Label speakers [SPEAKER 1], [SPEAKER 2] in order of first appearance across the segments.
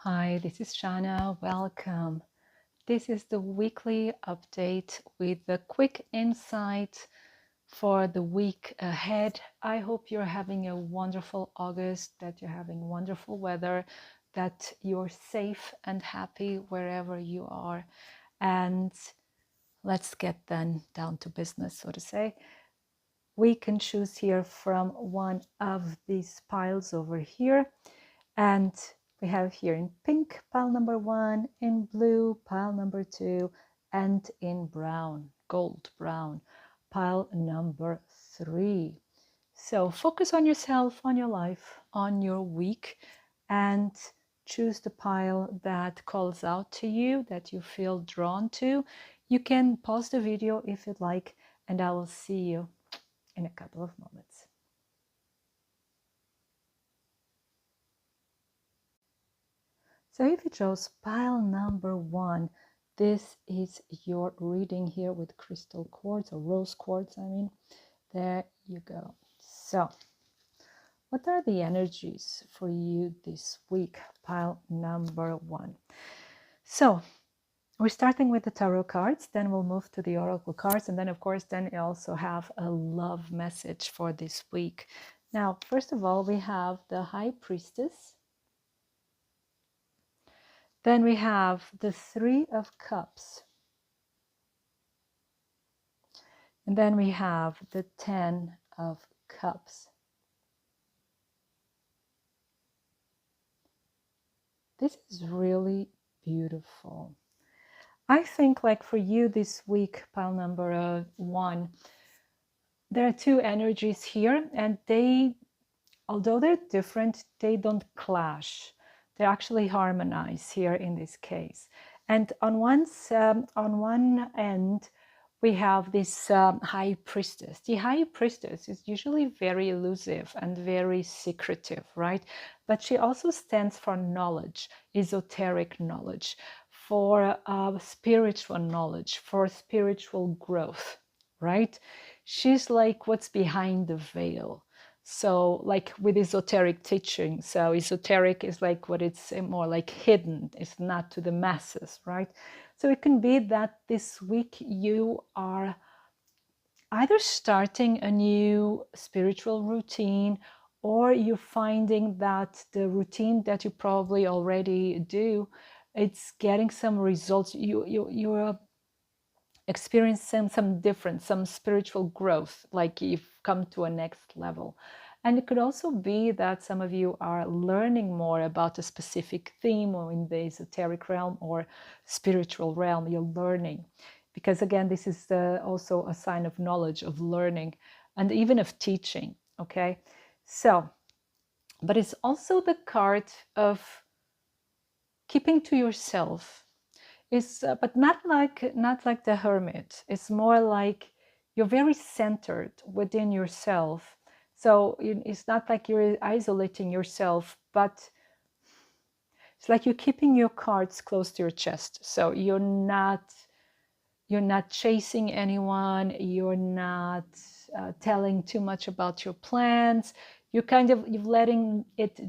[SPEAKER 1] Hi, this is Shannah. Welcome. This is the weekly update with a quick insight for the week ahead. I hope you're having a wonderful August, that you're having wonderful weather, that you're safe and happy wherever you are. And let's get then down to business, so to say. We can choose here from one of these piles over here. And we have here in pink, pile number 1, in blue, pile number 2, and in brown, gold brown, pile number 3. So focus on yourself, on your life, on your week, and choose the pile that calls out to you, that you feel drawn to. You can pause the video if you'd like, and I will see you in a couple of moments. So if you chose pile number 1, this is your reading here with crystal quartz or rose quartz, I mean. There you go. So what are the energies for you this week? Pile number 1. So we're starting with the tarot cards, then we'll move to the oracle cards, and then of course then you also have a love message for this week. Now, first of all, we have the High Priestess. Then we have the Three of Cups. And then we have the 10 of Cups. This is really beautiful. I think like for you this week, pile number 1, there are two energies here, and they, although they're different, they don't clash. They actually harmonize here in this case. And on one end, we have this High Priestess. The High Priestess is usually very elusive and very secretive, right? But she also stands for knowledge, esoteric knowledge, for spiritual knowledge, for spiritual growth, right? She's like what's behind the veil. So like with esoteric teaching, so esoteric is like what it's more like hidden, it's not to the masses, right? So it can be that this week you are either starting a new spiritual routine, or you're finding that the routine that you probably already do, it's getting some results. You're experiencing some difference, some spiritual growth, like you've come to a next level. And it could also be that some of you are learning more about a specific theme, or in the esoteric realm or spiritual realm, you're learning. Because again, this is also a sign of knowledge, of learning, and even of teaching, okay? So, but it's also the card of keeping to yourself. Is but not like the Hermit. It's more like you're very centered within yourself. So it's not like you're isolating yourself, but it's like you're keeping your cards close to your chest. So you're not chasing anyone. You're not telling too much about your plans. You're letting it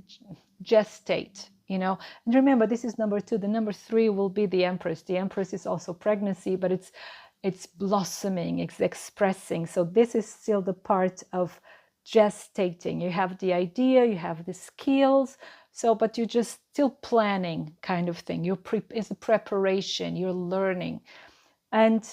[SPEAKER 1] gestate, you know. And remember, this is number 2. The number 3 will be the Empress. The Empress is also pregnancy, but it's blossoming, it's expressing. So this is still the part of gestating. You have the idea, you have the skills, so but you're just still planning, kind of thing. It's a preparation, you're learning. And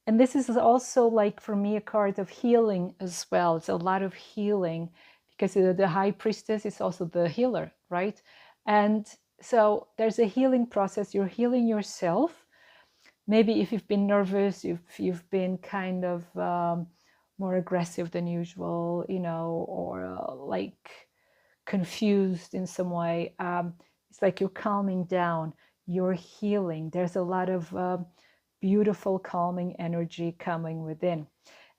[SPEAKER 1] this is also, like, for me, a card of healing as well. It's a lot of healing, because the High Priestess is also the healer, right? And so there's a healing process. You're healing yourself. Maybe if you've been nervous, you've been kind of more aggressive than usual, you know, or like confused in some way. It's like you're calming down, you're healing. There's a lot of beautiful calming energy coming within.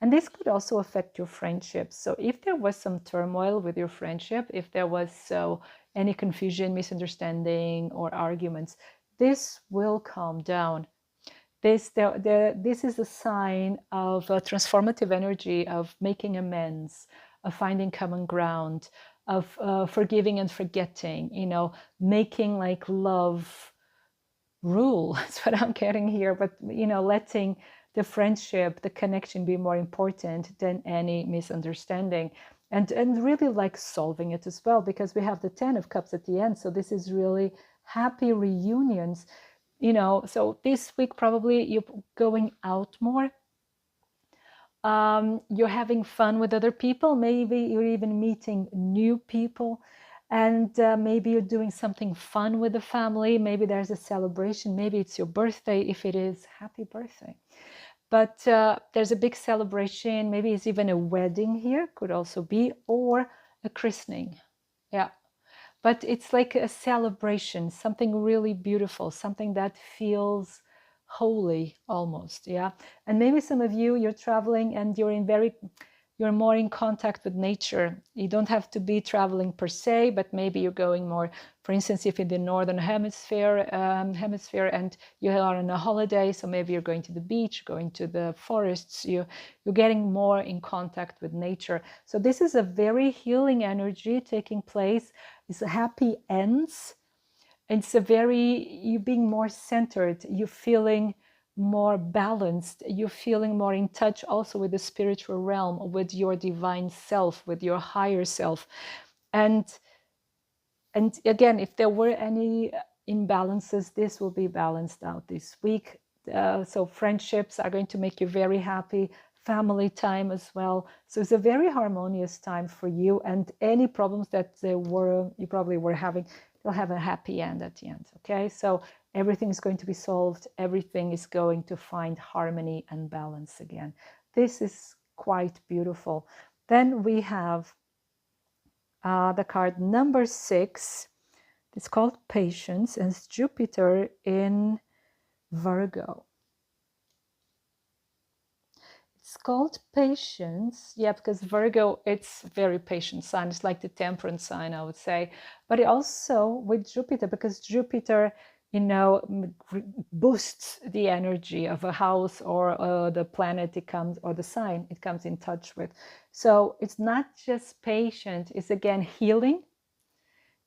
[SPEAKER 1] And this could also affect your friendships. So if there was some turmoil with your friendship, if there was any confusion, misunderstanding, or arguments, this will calm down. This is a sign of a transformative energy, of making amends, of finding common ground, forgiving and forgetting, making like love rule. That's what I'm getting here. But, letting the friendship, the connection be more important than any misunderstanding. And really like solving it as well, because we have the 10 of Cups at the end. So this is really happy reunions, so this week probably you're going out more. You're having fun with other people. Maybe you're even meeting new people. And maybe you're doing something fun with the family. Maybe there's a celebration. Maybe it's your birthday. If it is, happy birthday. But there's a big celebration. Maybe it's even a wedding here, could also be, or a christening. Yeah. But it's like a celebration, something really beautiful, something that feels holy almost. Yeah. And maybe some of you, you're traveling and you're more in contact with nature. You don't have to be traveling per se, but maybe you're going more, for instance, if in the northern hemisphere and you are on a holiday, so maybe you're going to the beach, going to the forests, you're getting more in contact with nature. So this is a very healing energy taking place. It's a happy ends. It's you being more centered, you're feeling more balanced, you're feeling more in touch also with the spiritual realm, with your divine self, with your higher self. And again, if there were any imbalances, this will be balanced out this week. So friendships are going to make you very happy, family time as well. So it's a very harmonious time for you, and any problems that you probably were having, they'll have a happy end at the end. Okay, so everything is going to be solved. Everything is going to find harmony and balance again. This is quite beautiful. Then we have the card number 6. It's called Patience, and it's Jupiter in Virgo. It's called Patience, yeah, because Virgo, it's very patient sign. It's like the temperance sign, I would say. But it also with Jupiter, because Jupiter, boosts the energy of a house or the planet it comes, or the sign it comes in touch with. So it's not just patient, it's again healing,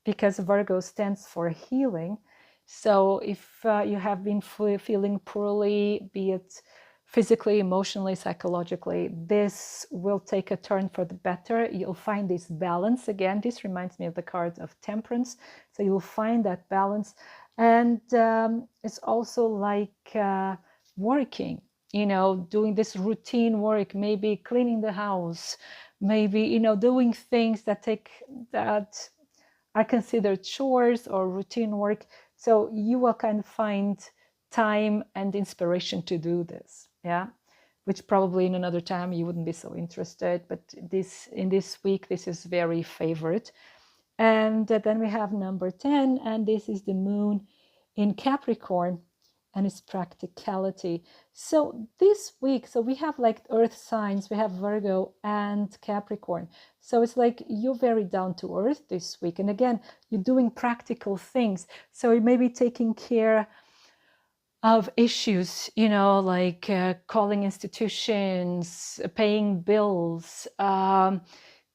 [SPEAKER 1] because Virgo stands for healing. So if you have been feeling poorly, be it physically, emotionally, psychologically, this will take a turn for the better. You'll find this balance again. This reminds me of the card of temperance. So you'll find that balance. And it's also like working, doing this routine work, maybe cleaning the house, maybe, doing things that are considered chores or routine work. So you will kind of find time and inspiration to do this, yeah, which probably in another time you wouldn't be so interested, but in this week this is very favored. And then we have number 10, and this is the moon in Capricorn, and it's practicality. So this week, so we have like earth signs, we have Virgo and Capricorn. So it's like you're very down to earth this week. And again, you're doing practical things. So you may be taking care of issues, like calling institutions, paying bills,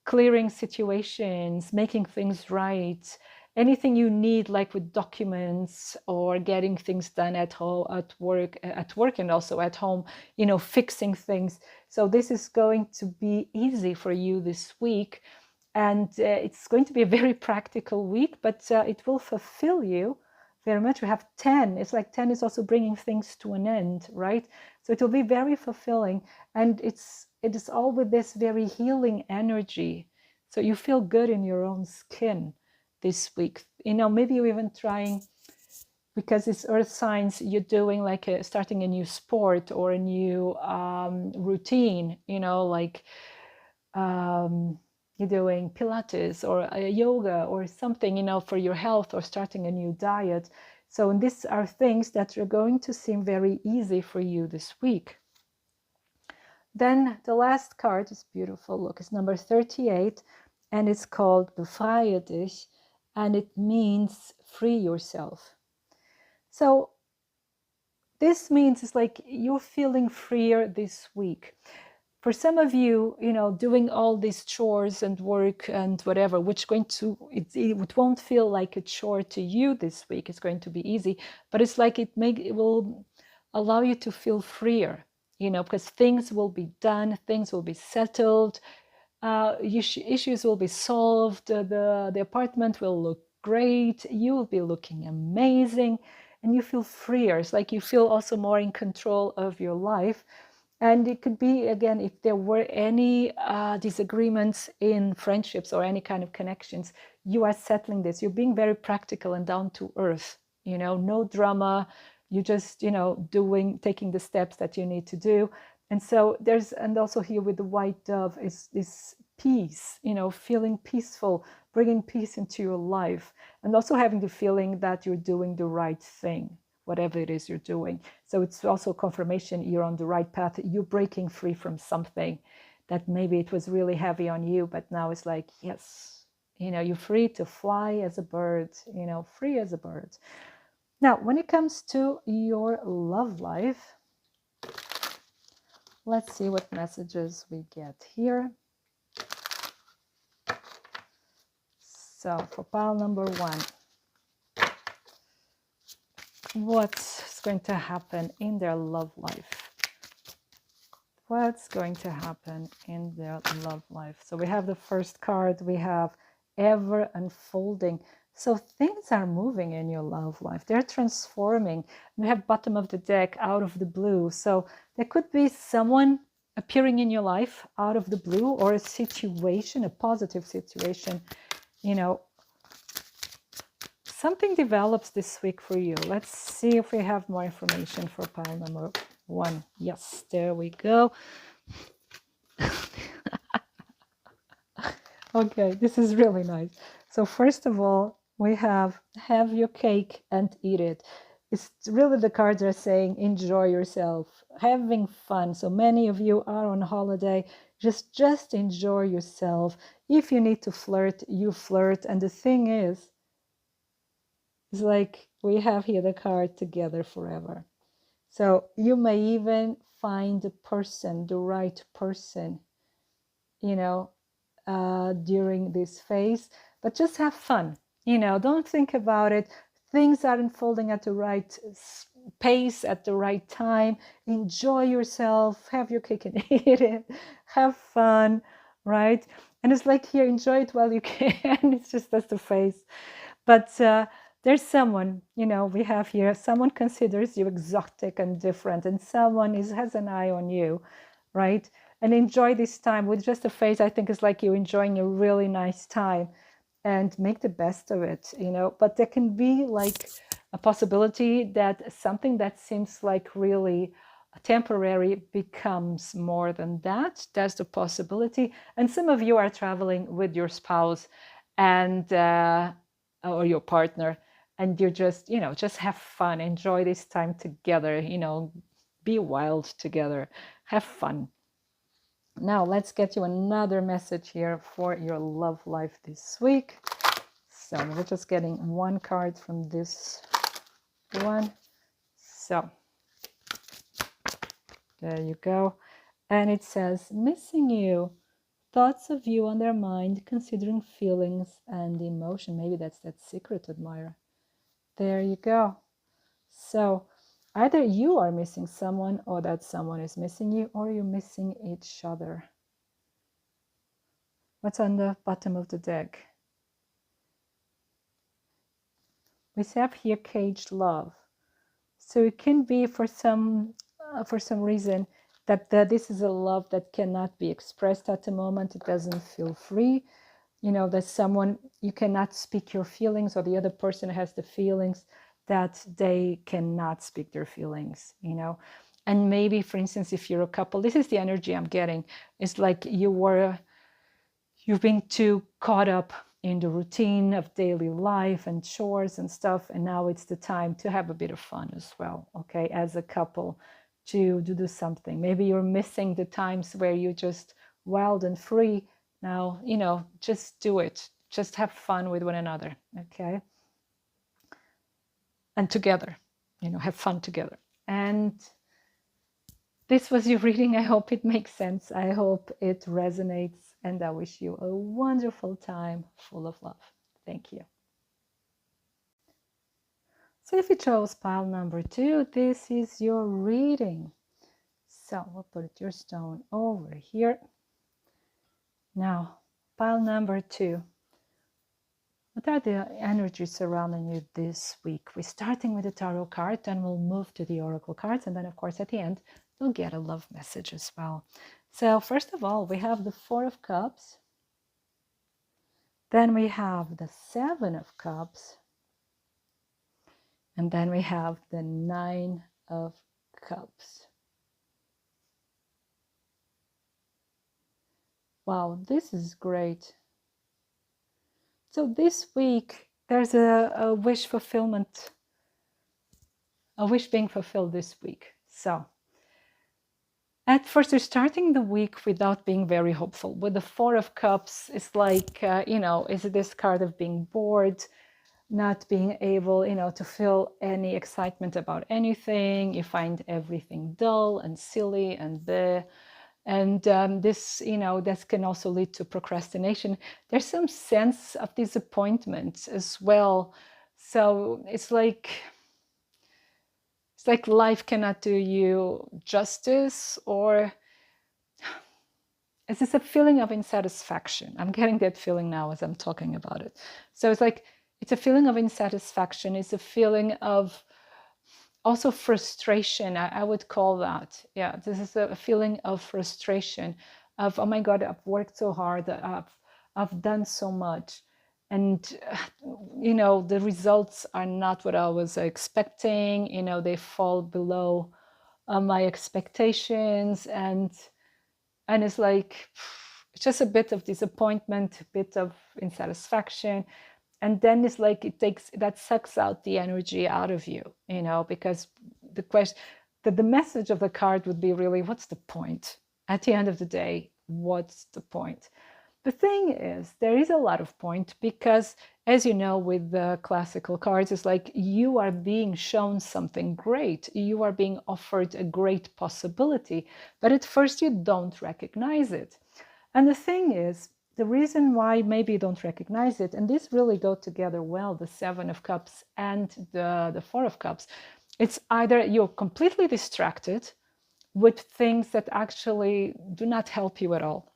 [SPEAKER 1] clearing situations, making things right, anything you need, like with documents or getting things done at home, at work, and also at home, fixing things. So this is going to be easy for you this week. And it's going to be a very practical week, but it will fulfill you very much. We have 10. It's like 10 is also bringing things to an end, right? So it will be very fulfilling. And it is all with this very healing energy. So you feel good in your own skin this week. Maybe you're even trying, because it's earth signs, you're doing like starting a new sport or a new routine, like you're doing Pilates or yoga or something, for your health, or starting a new diet. So these are things that are going to seem very easy for you this week. Then the last card is beautiful. Look, it's number 38, and it's called Befreie dich, and it means free yourself. So this means it's like you're feeling freer this week. for some of you, doing all these chores and work and whatever, which it won't feel like a chore to you this week. It's going to be easy, but it's like it will allow you to feel freer, because things will be done, things will be settled, issues will be solved, the apartment will look great, you will be looking amazing, and you feel freer. It's like you feel also more in control of your life. And it could be, again, if there were any disagreements in friendships or any kind of connections, you are settling this. You're being very practical and down to earth, no drama. You just, taking the steps that you need to do. And so and also here with the white dove is this peace, feeling peaceful, bringing peace into your life, and also having the feeling that you're doing the right thing, whatever it is you're doing. So it's also confirmation you're on the right path. You're breaking free from something that maybe it was really heavy on you, but now it's like, yes, you're free to fly as a bird, free as a bird. Now, when it comes to your love life, let's see what messages we get here. So for pile number 1, what's going to happen in their love life? What's going to happen in their love life? So we have the first card, we have ever unfolding. So things are moving in your love life. They're transforming. We have bottom of the deck, out of the blue. So there could be someone appearing in your life out of the blue, or a situation, a positive situation. Something develops this week for you. Let's see if we have more information for pile number 1. Yes, there we go. Okay, this is really nice. So first of all, we have your cake and eat it. It's really, the cards are saying enjoy yourself, having fun. So many of you are on holiday. Just enjoy yourself. If you need to flirt, you flirt. And the thing is, it's like we have here the card together forever. So you may even find the person, the right person, during this phase, but just have fun. Don't think about it. Things are unfolding at the right pace, at the right time. Enjoy yourself, have your cake and eat it, have fun, right? And it's like here, enjoy it while you can. It's just that's the phase. But there's someone, we have here, someone considers you exotic and different, and someone has an eye on you, right? And enjoy this time with just a phase. I think it's like you're enjoying a really nice time, and make the best of it, But there can be like a possibility that something that seems like really temporary becomes more than that. That's the possibility. And some of you are traveling with your spouse and or your partner, and you're just just have fun, enjoy this time together, be wild together, have fun. Now let's get you another message here for your love life this week. So we're just getting one card from this one. So there you go. And it says, missing you, thoughts of you on their mind, considering feelings and emotion. Maybe that's that secret admirer. There you go. So either you are missing someone, or that someone is missing you, or you're missing each other. What's on the bottom of the deck? We have here caged love. So it can be for some reason that this is a love that cannot be expressed at the moment. It doesn't feel free. That someone, you cannot speak your feelings, or the other person has the feelings that they cannot speak their feelings, And maybe, for instance, if you're a couple, this is the energy I'm getting. It's like you've been too caught up in the routine of daily life and chores and stuff, and now it's the time to have a bit of fun as well, okay, as a couple, to do something. Maybe you're missing the times where you're just wild and free. Now, just do it. Just have fun with one another, okay? And together, have fun together. And this was your reading. I hope it makes sense. I hope it resonates. And I wish you a wonderful time full of love. Thank you. So if you chose pile number 2, this is your reading. So we'll put your stone over here. Now, pile number 2. What are the energies surrounding you this week? We're starting with the tarot card, then we'll move to the oracle cards, and then of course at the end you'll get a love message as well. So first of all, we have the 4 of Cups. Then we have the 7 of Cups. And then we have the 9 of Cups. Wow, this is great. So this week, there's a wish fulfillment, a wish being fulfilled this week. So at first, you're starting the week without being very hopeful. With the 4 of Cups, it's like, is this card of being bored, not being able, to feel any excitement about anything. You find everything dull and silly and bleh. And this can also lead to procrastination. There's some sense of disappointment as well. So it's like life cannot do you justice, or it's just a feeling of insatisfaction. I'm getting that feeling now as I'm talking about it. So it's a feeling of insatisfaction. It's a feeling of also frustration, I would call that. Yeah, this is a feeling of frustration, of, oh my God, I've worked so hard, I've done so much, and the results are not what I was expecting. They fall below my expectations, and it's like, it's just a bit of disappointment, a bit of insatisfaction. And then it's like that sucks out the energy out of you, because the message of the card would be really, what's the point? At the end of the day, what's the point? The thing is, there is a lot of point, because as you know, with the classical cards, it's like you are being shown something great. You are being offered a great possibility, but at first you don't recognize it. And the thing is, the reason why maybe you don't recognize it, and these really go together well, the 7 of Cups and the 4 of Cups, it's either you're completely distracted with things that actually do not help you at all.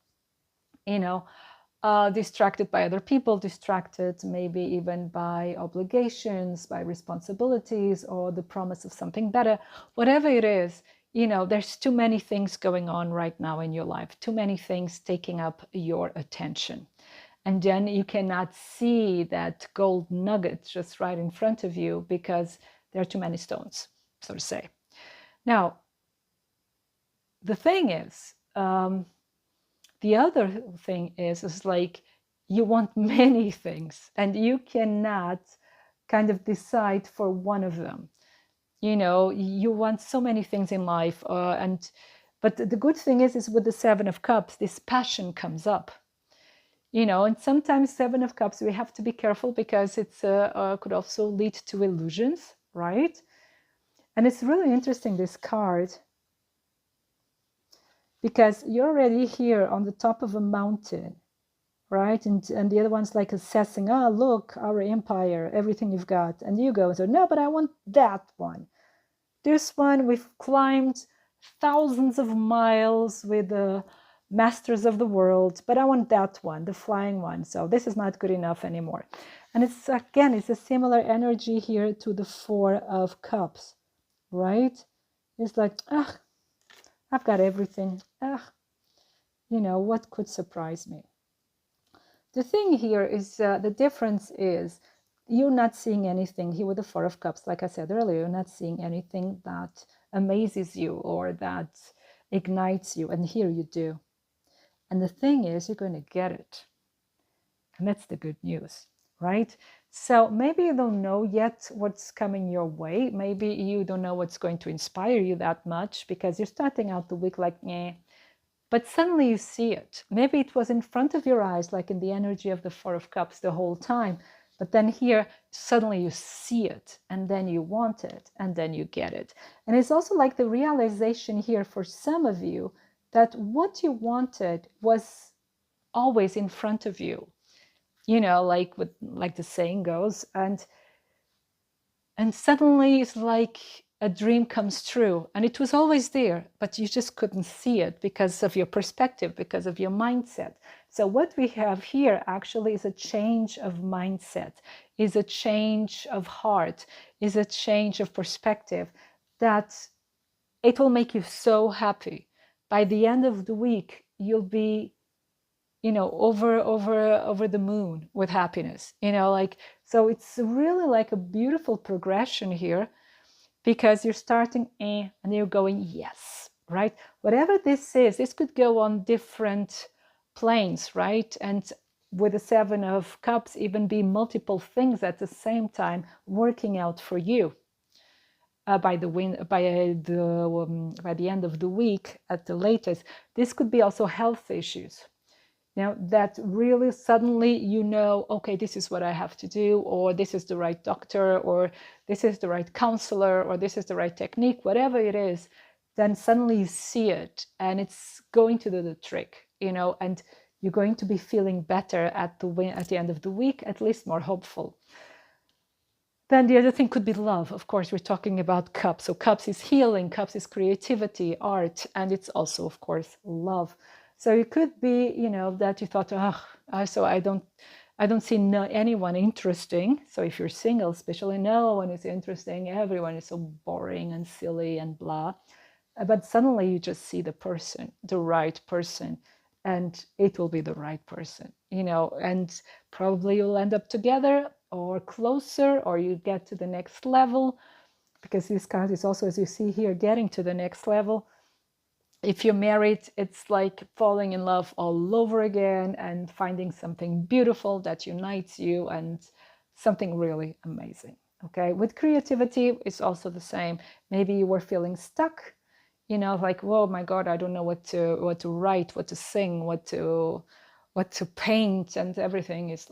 [SPEAKER 1] Distracted by other people, distracted maybe even by obligations, by responsibilities, or the promise of something better, whatever it is. There's too many things going on right now in your life, too many things taking up your attention. And then you cannot see that gold nugget just right in front of you because there are too many stones, so to say. Now, the thing is, the other thing is like you want many things and you cannot kind of decide for one of them. You want so many things in life, but the good thing is with the 7 of Cups, this passion comes up. And sometimes 7 of Cups, we have to be careful because it's could also lead to illusions, right? And it's really interesting, this card, because you're already here on the top of a mountain, right? And the other one's like assessing, look, our empire, everything you've got. And you go, so no, but I want that one. This one, we've climbed thousands of miles with the masters of the world, but I want that one, the flying one. So this is not good enough anymore. And it's a similar energy here to the 4 of Cups, right? It's like, I've got everything. What could surprise me? The thing here is, the difference is, you're not seeing anything here with the 4 of Cups. Like I said earlier, you're not seeing anything that amazes you or that ignites you. And here you do. And the thing is, you're going to get it. And that's the good news, right? So maybe you don't know yet what's coming your way. Maybe you don't know what's going to inspire you that much because you're starting out the week like, meh. But suddenly you see it. Maybe it was in front of your eyes, like in the energy of the 4 of Cups the whole time. But then here, suddenly you see it, and then you want it, and then you get it. And it's also like the realization here for some of you that what you wanted was always in front of you, like the saying goes. And suddenly it's like a dream comes true, and it was always there, but you just couldn't see it because of your perspective, because of your mindset. So what we have here actually is a change of mindset, is a change of heart, is a change of perspective, that it will make you so happy. By the end of the week, you'll be over the moon with happiness, so it's really like a beautiful progression here, because you're starting and you're going yes, right? Whatever this is, this could go on different planes, right? And with the 7 of Cups, even be multiple things at the same time working out for you. By the end of the week at the latest. This could be also health issues. That really suddenly okay, this is what I have to do, or this is the right doctor, or this is the right counselor, or this is the right technique, whatever it is, then suddenly you see it and it's going to do the trick, and you're going to be feeling better at the end of the week, at least more hopeful. Then the other thing could be love. Of course, we're talking about Cups. So Cups is healing, Cups is creativity, art, and it's also, of course, love. So it could be, that you thought, so I don't see anyone interesting. So if you're single, especially, no one is interesting. Everyone is so boring and silly and blah. But suddenly you just see the person, the right person, and it will be the right person, and probably you'll end up together or closer, or you get to the next level, because this card is also, as you see here, getting to the next level. If you're married, it's like falling in love all over again and finding something beautiful that unites you, and something really amazing. Okay, with creativity, it's also the same. Maybe you were feeling stuck, like, oh my God, I don't know what to write, what to sing, what to paint, and everything is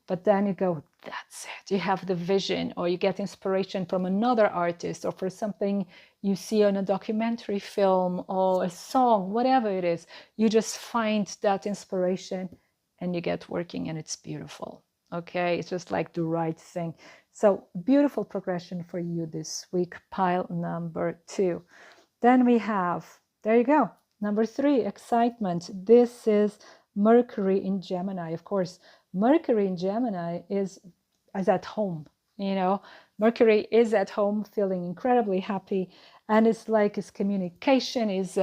[SPEAKER 1] But then you go, that's it. You have the vision, or you get inspiration from another artist, or for something you see on a documentary film or a song, whatever it is. You just find that inspiration and you get working, and it's beautiful. Okay, it's just like the right thing. So beautiful progression for you this week, pile number 2. Then we have, there you go, number 3, excitement. This is Mercury in Gemini. Of course, Mercury in Gemini is at home, Mercury is at home, feeling incredibly happy, and it's like his communication is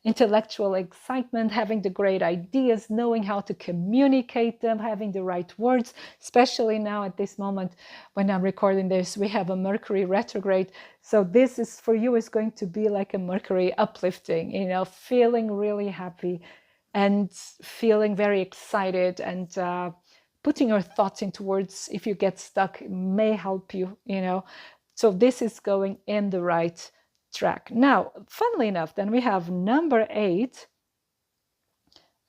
[SPEAKER 1] intellectual excitement, having the great ideas, knowing how to communicate them, having the right words, especially now at this moment when I'm recording this, we have a Mercury retrograde. So this is for you, is going to be like a Mercury uplifting, feeling really happy and feeling very excited, and putting your thoughts into words, if you get stuck, may help you, So this is going in the right track. Now, funnily enough, then we have number 8,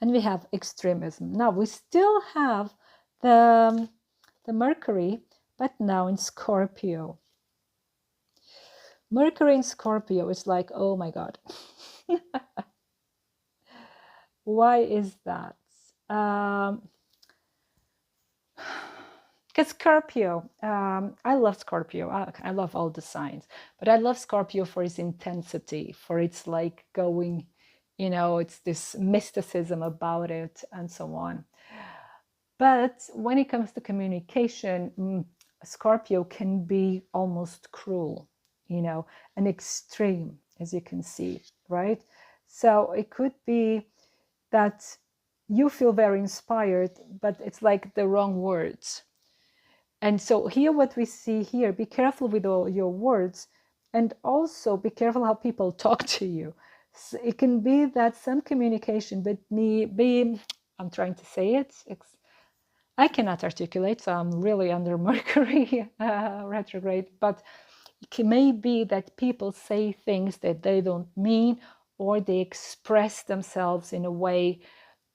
[SPEAKER 1] and we have extremism. Now, we still have the Mercury, but now in Scorpio. Mercury in Scorpio is like, oh my God. Why is that? Because Scorpio, I love Scorpio. I love all the signs, but I love Scorpio for its intensity, for its like going, it's this mysticism about it and so on. But when it comes to communication, Scorpio can be almost cruel, an extreme, as you can see, right? So it could be that you feel very inspired, but it's like the wrong words. And so here, what we see here, be careful with all your words, and also be careful how people talk to you. So it can be that some communication, but I'm trying to say it, I cannot articulate, so I'm really under Mercury retrograde, but it may be that people say things that they don't mean, or they express themselves in a way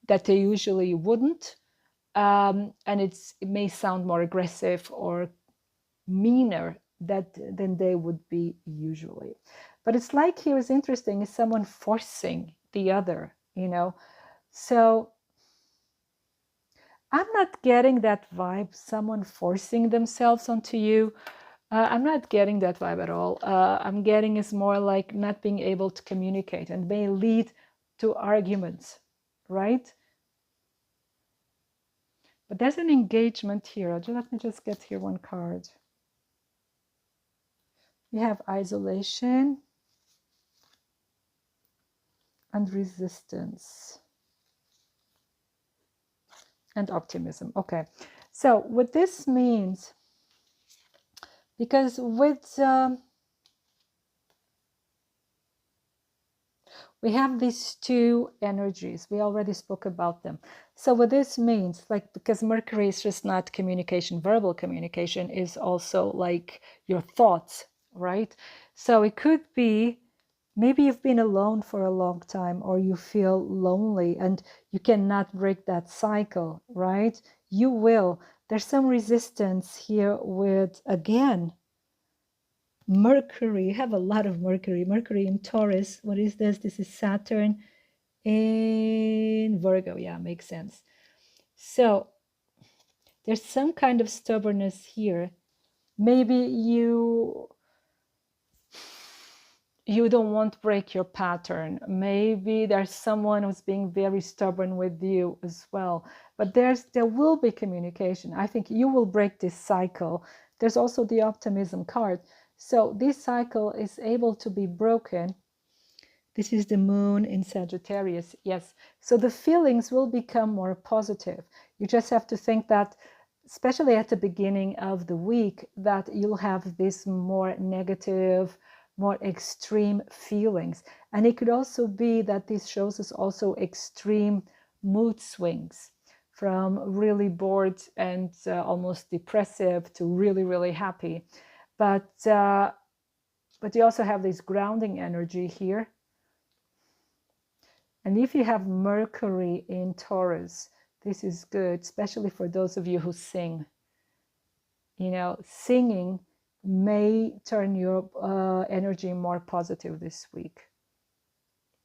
[SPEAKER 1] that they usually wouldn't, and it may sound more aggressive or meaner than they would be usually. But it's like here is interesting, is someone forcing the other, you know. So I'm not getting that vibe, someone forcing themselves onto you. I'm not getting that vibe at all. I'm getting is more like not being able to communicate and may lead to arguments, right? But there's an engagement here. Let me just get here one card. We have isolation and resistance and optimism. Okay, so what this means, because with we have these two energies, we already spoke about them. So what this means, like, because Mercury is just not communication, verbal communication is also like your thoughts, right? So it could be maybe you've been alone for a long time, or you feel lonely and you cannot break that cycle, right? You will. There's some resistance here with, again, Mercury. You have a lot of Mercury. Mercury in Taurus. What is this? This is Saturn in Virgo. Yeah, makes sense. So there's some kind of stubbornness here. Maybe you don't want to break your pattern. Maybe there's someone who's being very stubborn with you as well. But there will be communication. I think you will break this cycle. There's also the optimism card. So this cycle is able to be broken. This is the moon in Sagittarius. Yes. So the feelings will become more positive. You just have to think that, especially at the beginning of the week, that you'll have this more negative, more extreme feelings. And it could also be that this shows us also extreme mood swings, from really bored and almost depressive to really, really happy. But you also have this grounding energy here. And if you have Mercury in Taurus, this is good, especially for those of you who sing. You know, singing may turn your energy more positive this week,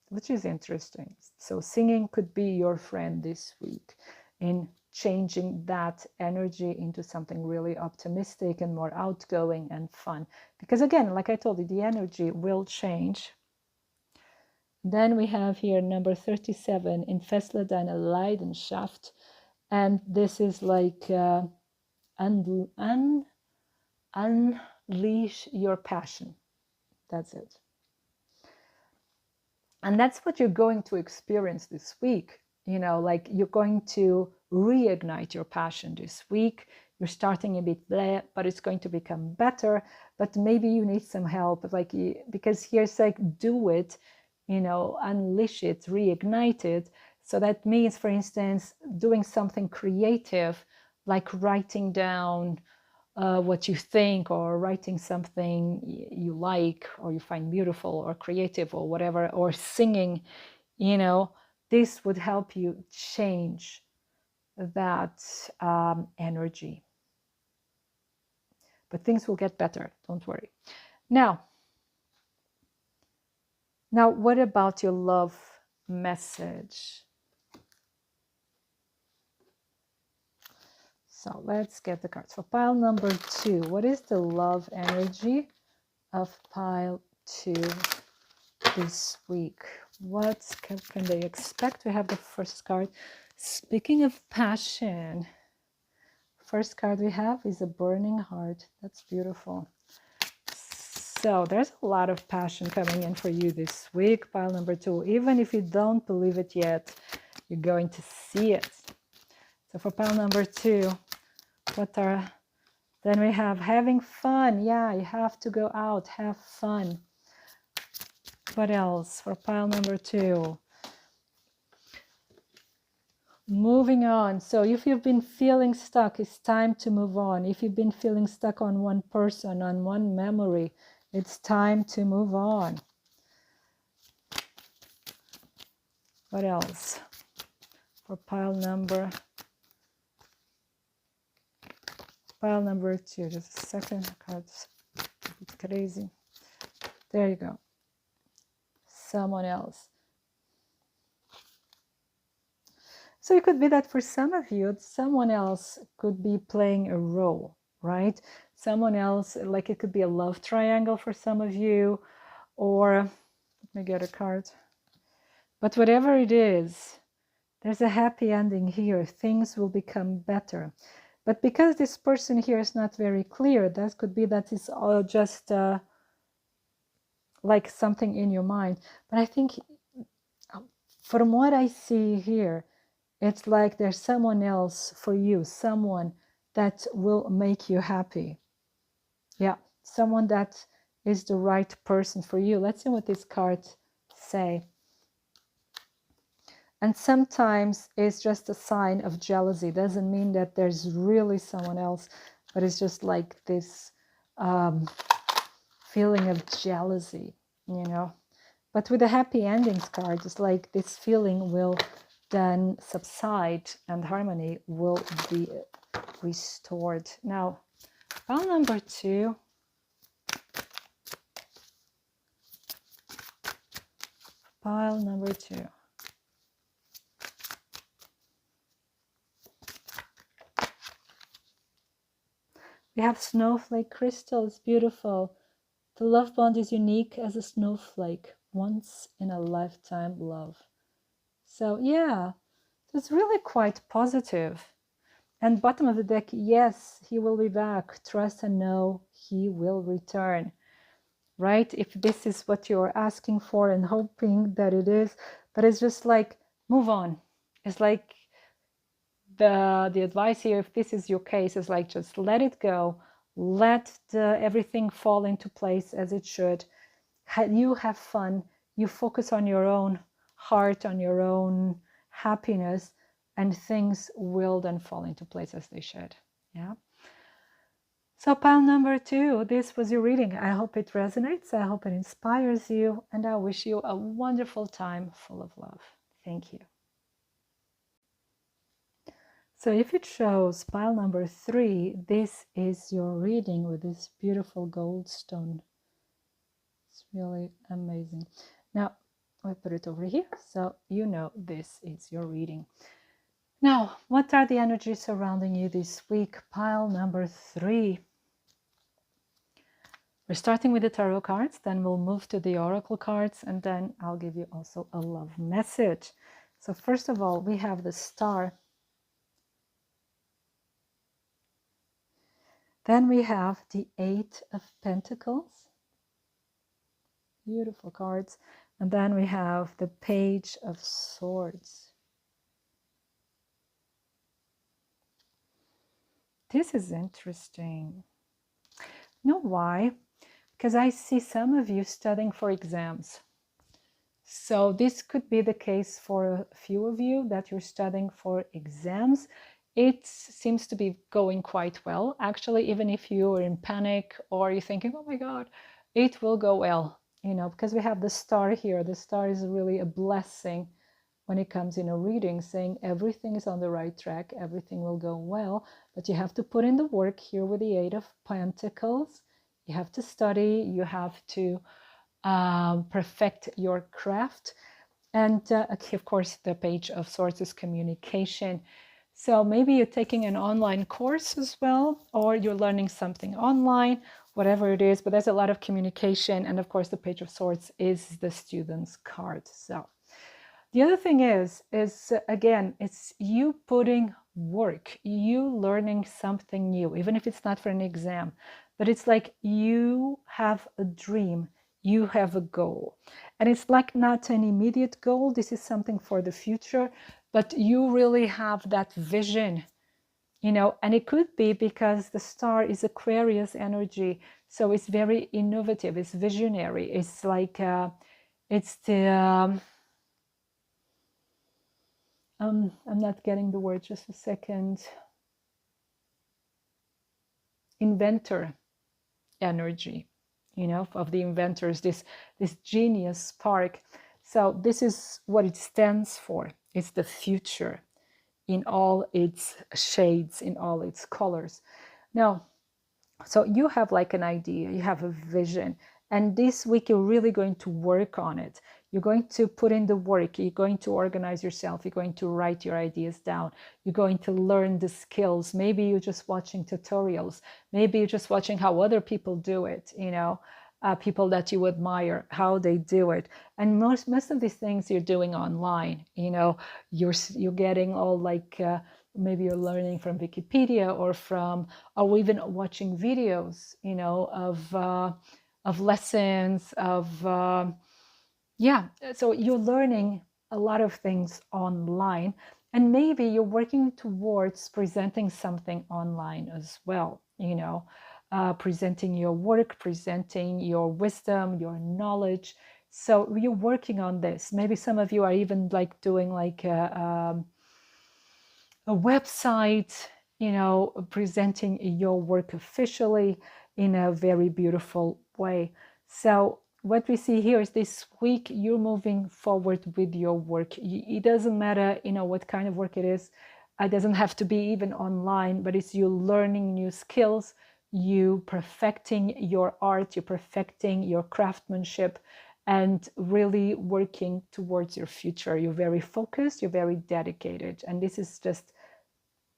[SPEAKER 1] which is interesting. So singing could be your friend this week in changing that energy into something really optimistic and more outgoing and fun. Because again, like I told you, the energy will change. Then we have here number 37, in Fessler deine Leidenschaft. And this is like unleash your passion. That's it. And that's what you're going to experience this week. You know, like you're going to reignite your passion this week. You're starting a bit bleh, but it's going to become better. But maybe you need some help, like, because here's like, do it, you know, unleash it, reignite it. So that means, for instance, doing something creative, like writing down what you think, or writing something you like or you find beautiful or creative or whatever, or singing, you know, this would help you change that energy. But things will get better, don't worry. Now, what about your love message? So let's get the cards. For pile number 2, what is the love energy of pile 2 this week? What can they expect? We have the first card. Speaking of passion, first card we have is a burning heart. That's beautiful. So there's a lot of passion coming in for you this week, pile number 2. Even if you don't believe it yet, you're going to see it. So for pile number 2, then we have having fun. Yeah, you have to go out, have fun. What else for pile number 2? Moving on. So if you've been feeling stuck, it's time to move on. If you've been feeling stuck on one person, on one memory, it's time to move on. What else for pile number Pile number 2. Just a second. Cards a bit crazy. There you go. Someone else. So it could be that for some of you, someone else could be playing a role, right? Someone else, like it could be a love triangle for some of you, or let me get a card. But whatever it is, there's a happy ending here. Things will become better. But because this person here is not very clear, that could be that it's all just like something in your mind. But I think from what I see here, it's like there's someone else for you, someone that will make you happy. Yeah, someone that is the right person for you. Let's see what these cards say. And sometimes it's just a sign of jealousy. Doesn't mean that there's really someone else, but it's just like this feeling of jealousy, you know. But with the happy endings card, it's like this feeling will then subside and harmony will be restored. Now, pile number 2. Pile number 2. We have snowflake crystal. It's beautiful. The love bond is unique as a snowflake. Once in a lifetime love. So yeah, it's really quite positive. And bottom of the deck, yes, he will be back. Trust and know he will return. Right? If this is what you're asking for and hoping that it is, but it's just like, move on. It's like the advice here, if this is your case, is like, just let it go. Let everything fall into place as it should. You have fun. You focus on your own heart, on your own happiness, and things will then fall into place as they should. Yeah. So pile number 2, this was your reading. I hope it resonates. I hope it inspires you. And I wish you a wonderful time full of love. Thank you. So if it shows pile number 3, this is your reading with this beautiful gold stone. It's really amazing. Now, I put it over here so you know this is your reading. Now, what are the energies surrounding you this week? Pile number 3. We're starting with the tarot cards, then we'll move to the oracle cards, and then I'll give you also a love message. So first of all, we have the Star. Then we have the 8 of Pentacles. Beautiful cards. And then we have the Page of Swords. This is interesting. You know why? Because I see some of you studying for exams. So this could be the case for a few of you that you're studying for exams. It seems to be going quite well. Actually, even if you are in panic or you're thinking, oh my God, it will go well, you know, because we have the Star here. The Star is really a blessing when it comes in a reading, saying everything is on the right track, everything will go well, but you have to put in the work here with the 8 of Pentacles. You have to study, you have to perfect your craft. And of course, the Page of Swords is communication. So maybe you're taking an online course as well, or you're learning something online, whatever it is, but there's a lot of communication. And of course, the Page of Swords is the student's card. So the other thing is again, it's you putting work, you learning something new, even if it's not for an exam, but it's like you have a dream, you have a goal. And it's like not an immediate goal. This is something for the future, but you really have that vision, you know, and it could be because the Star is Aquarius energy. So it's very innovative, it's visionary. It's like, it's the, I'm not getting the word, just a second. Inventor energy, you know, of the inventors, this genius spark. So this is what it stands for. It's the future in all its shades, in all its colors. Now, so you have like an idea, you have a vision, and this week you're really going to work on it. You're going to put in the work, you're going to organize yourself, you're going to write your ideas down, you're going to learn the skills. Maybe you're just watching tutorials, maybe you're just watching how other people do it, people that you admire, how they do it. And most of these things you're doing online, you're getting all like maybe you're learning from Wikipedia or even watching videos, of lessons, yeah. So you're learning a lot of things online, and maybe you're working towards presenting something online as well, presenting your work, presenting your wisdom, your knowledge. So you're working on this. Maybe some of you are even like doing like a website, presenting your work officially in a very beautiful way. So what we see here is this week you're moving forward with your work. It doesn't matter, what kind of work it is. It doesn't have to be even online, but it's you learning new skills, you perfecting your art, you're perfecting your craftsmanship, and really working towards your future. You're very focused, you're very dedicated, and this is just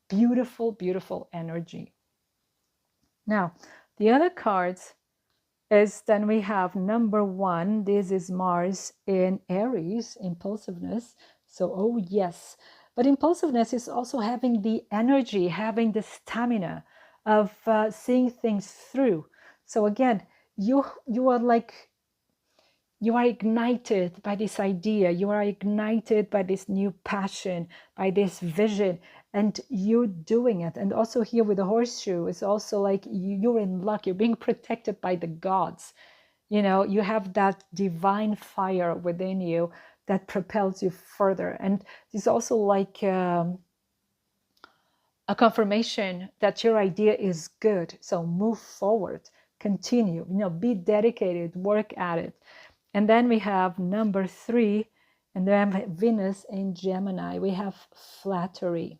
[SPEAKER 1] beautiful, beautiful energy. Now, the other cards is then we have number 1. This is Mars in Aries, impulsiveness. So, oh yes. But impulsiveness is also having the energy, having the stamina of seeing things through. So again, you are like, you are ignited by this idea, you are ignited by this new passion, by this vision, and you're doing it. And also here with the horseshoe, it's also like you're in luck, you're being protected by the gods. You have that divine fire within you that propels you further. And it's also like a confirmation that your idea is good. So move forward, continue, be dedicated, work at it. And then we have number 3, and then Venus in Gemini. We have flattery.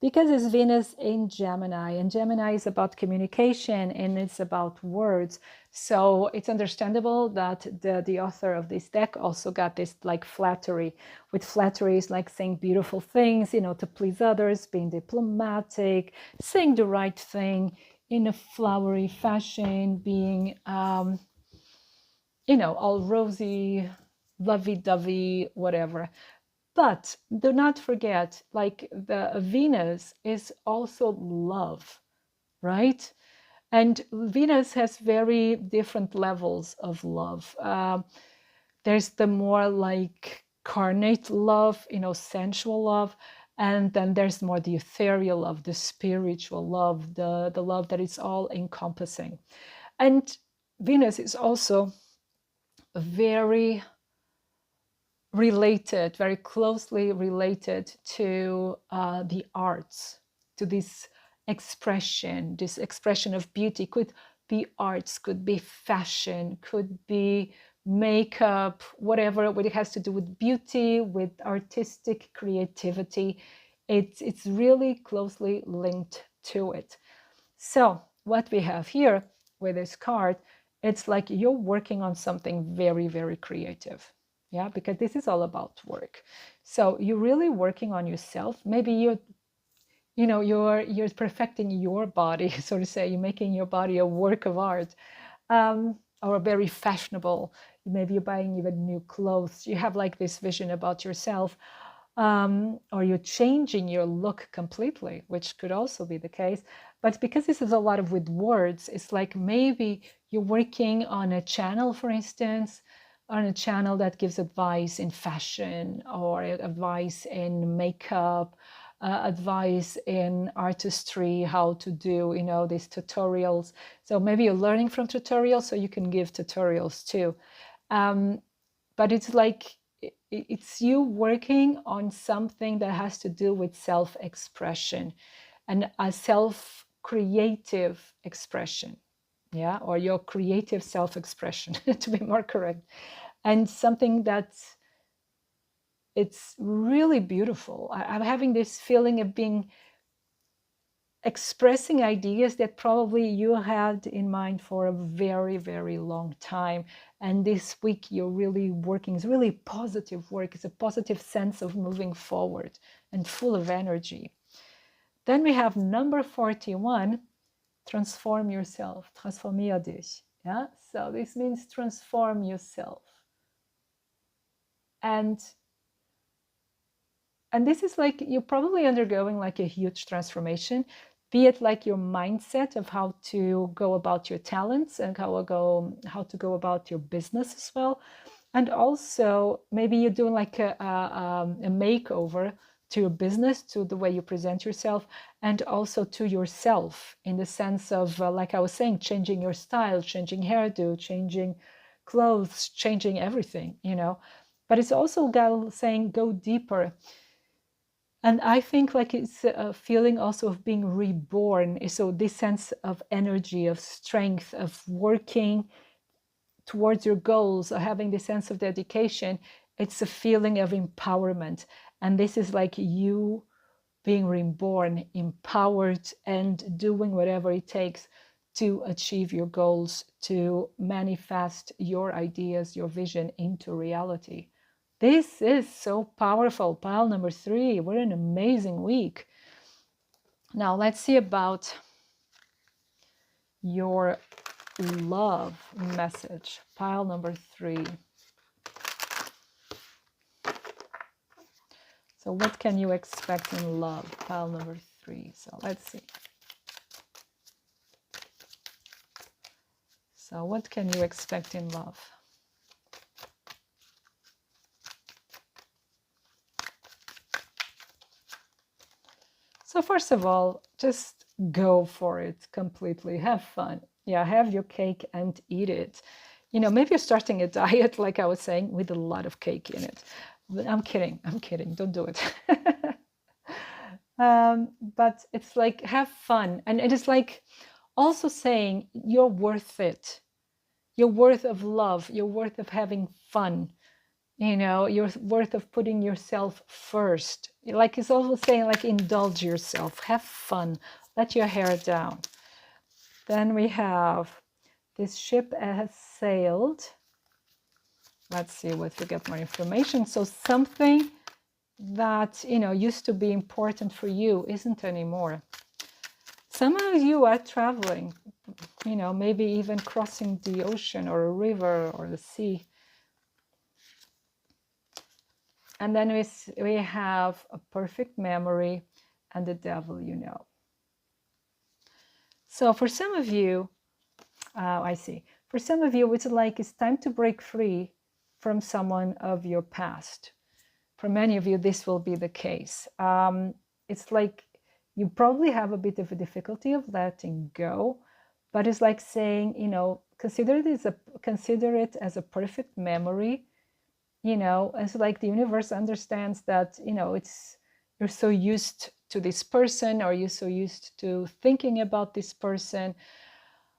[SPEAKER 1] Because it's Venus in Gemini, and Gemini is about communication and it's about words. So it's understandable that the author of this deck also got this like flattery. With flattery is like saying beautiful things, to please others, being diplomatic, saying the right thing in a flowery fashion, being all rosy, lovey-dovey, whatever. But do not forget, like the Venus is also love, right? And Venus has very different levels of love. There's the more like carnate love, sensual love. And then there's more the ethereal love, the spiritual love, the love that is all encompassing. And Venus is also very related, very closely related to the arts, to this expression of beauty. Could be arts, could be fashion, could be makeup, whatever, what it has to do with beauty, with artistic creativity. It's really closely linked to it. So what we have here with this card, it's like you're working on something very, very creative. Yeah, because this is all about work. So you're really working on yourself. Maybe you're perfecting your body, so to say. You're making your body a work of art, or very fashionable. Maybe you're buying even new clothes. You have like this vision about yourself, or you're changing your look completely, which could also be the case. But because this is a lot of with words, it's like maybe you're working on a channel, for instance, on a channel that gives advice in fashion or advice in makeup, advice in artistry, how to do, these tutorials. So maybe you're learning from tutorials, so you can give tutorials too. But it's like, it's you working on something that has to do with self-expression and a self-creative expression. Yeah, or your creative self-expression, to be more correct. And something that's, it's really beautiful. I'm having this feeling of being expressing ideas that probably you had in mind for a very, very long time. And this week you're really working, it's really positive work. It's a positive sense of moving forward and full of energy. Then we have number 41, transform yourself, transformier dich. Yeah, so this means transform yourself. And this is like, you're probably undergoing like a huge transformation, be it like your mindset of how to go about your talents and how to go about your business as well. And also maybe you're doing like a makeover to your business, to the way you present yourself, and also to yourself, in the sense of, like I was saying, changing your style, changing hairdo, changing clothes, changing everything, you know. But it's also saying go deeper. And I think like it's a feeling also of being reborn. So this sense of energy, of strength, of working towards your goals, or having this sense of dedication, it's a feeling of empowerment. And this is like you being reborn, empowered, and doing whatever it takes to achieve your goals, to manifest your ideas, your vision into reality. This is so powerful. Pile number 3. What an amazing week. Now let's see about your love message. Pile number 3. So what can you expect in love? Pile number 3. So let's see. So what can you expect in love? So first of all, just go for it completely. Have fun. Yeah, have your cake and eat it. You know, maybe you're starting a diet, like I was saying, with a lot of cake in it. But I'm kidding. Don't do it. But it's like, have fun. And it is like also saying you're worth it. You're worth of love. You're worth of having fun. You know, you're worth of putting yourself first. Like it's also saying, like, indulge yourself, have fun, let your hair down. Then we have this ship has sailed. Let's see what we get more information. So something that, you know, used to be important for you isn't anymore. Some of you are traveling, you know, maybe even crossing the ocean or a river or the sea. And then we have a perfect memory and the devil, you know. So for some of you, I see. For some of you, it's like it's time to break free from someone of your past. For many of you, this will be the case. It's like you probably have a bit of a difficulty of letting go, but it's like saying, you know, consider it as a perfect memory. You know, it's like the universe understands that, you know, you're so used to this person, or you're so used to thinking about this person,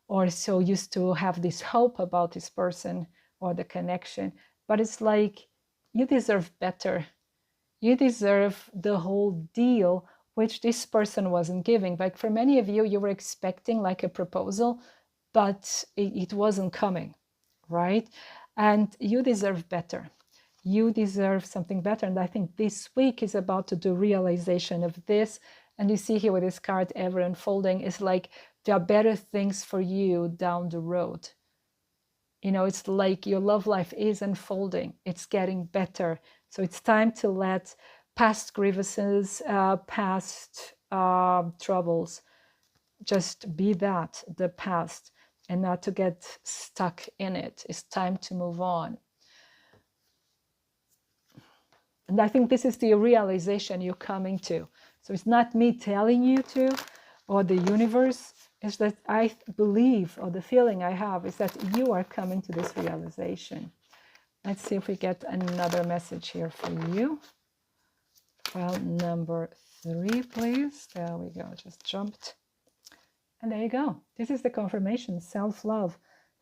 [SPEAKER 1] or so used to have this hope about this person or the connection. But it's like you deserve better. You deserve the whole deal, which this person wasn't giving. Like for many of you, you were expecting like a proposal, but it wasn't coming, right? And you deserve better. You deserve something better. And I think this week is about the realization of this. And you see here with this card ever unfolding, is like there are better things for you down the road. You know, it's like your love life is unfolding. It's getting better. So it's time to let past grievances, past troubles, just be that, the past, and not to get stuck in it. It's time to move on. And I think this is the realization you're coming to. So it's not me telling you to, or the universe. It's that I believe, or the feeling I have is that you are coming to this realization. Let's see if we get another message here for you. Well, number 3, please. There we go. Just jumped. And there you go. This is the confirmation. Self-love.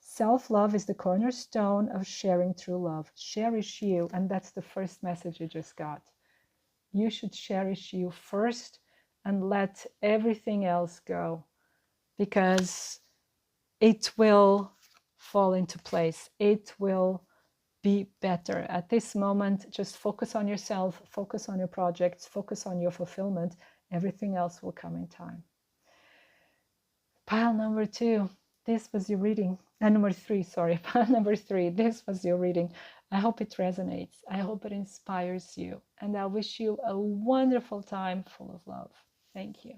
[SPEAKER 1] Self-love is the cornerstone of sharing true love. Cherish you. And that's the first message you just got. You should cherish you first and let everything else go, because it will fall into place. It will be better. At this moment, just focus on yourself, focus on your projects, focus on your fulfillment. Everything else will come in time. Pile number 2, this was your reading. Number 3, sorry, pile number 3, this was your reading. I hope it resonates. I hope it inspires you. And I wish you a wonderful time full of love. Thank you.